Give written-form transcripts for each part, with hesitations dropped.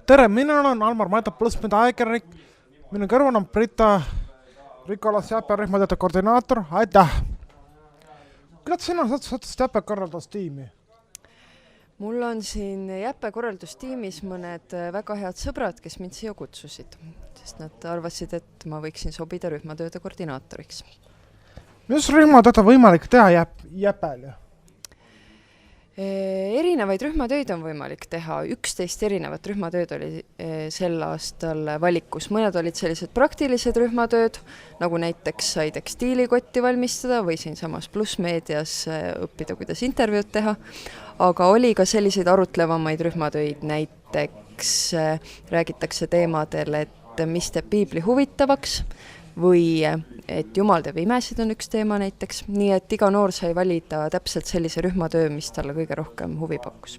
Tere, minä olen Almar Maita Plusmita ajakirjanik. Minun kõrval on Brita Rikolas jäpärühmatööde koordinaator. Aitäh! Kuidas sina sattusid jäppekorraldustiimi? Mul on siin jäppekorraldustiimis mõned väga head sõbrad, kes mind siia kutsusid, sest nad arvasid, et ma võiksin sobida rühmatööde koordinaatoriks. Mis rühmatööd on võimalik teha jäpel? Erinevaid rühmatöid on võimalik teha. 11 erinevat rühmatööd oli sel aastal valikus. Mõned olid sellised praktilised rühmatööd, nagu näiteks sai tekstiilikotti valmistada või siinsamas Plusmeedias õppida, kuidas intervjuud teha. Aga oli ka selliseid arutlevamaid rühmatöid, näiteks räägitakse teemadel, et mis teeb piibli huvitavaks või et Jumal teeb imesid on üks teema näiteks. Nii et iga noor sai valida täpselt sellise rühmatöö, mis talle kõige rohkem huvi pakkus.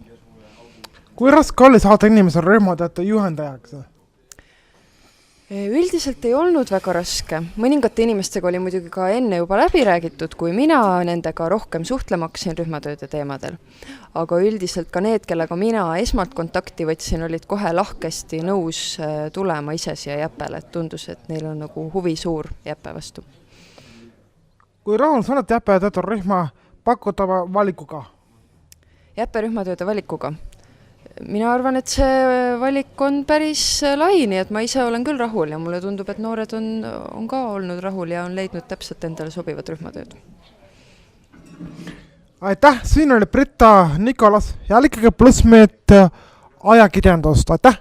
Kui raske oli saada inimesel rühmatööde juhendajaks? Üldiselt ei olnud väga raske. Mõningate inimestega oli muidugi ka enne juba läbi räägitud, kui mina nendega rohkem suhtlema hakkasin rühmatööde teemadel. Aga üldiselt ka need, kellega mina esmalt kontakti võtsin, olid kohe lahkesti nõus tulema ise siia jäpele. Tundus, et neil on nagu huvi suur jäppe vastu. Kui rahul sa oled jäppetööde rühma pakutava valikuga? Jäpperühmatööde valikuga? Mina arvan, et see valik on päris lai, nii et ma ise olen küll rahul ja mulle tundub, et noored on ka olnud rahul ja on leidnud täpselt endale sobivad rühmatööd. Aitäh, siin oli Brita Nikolas ja ikkagi Plusmeet ajakirjandust. Aitäh!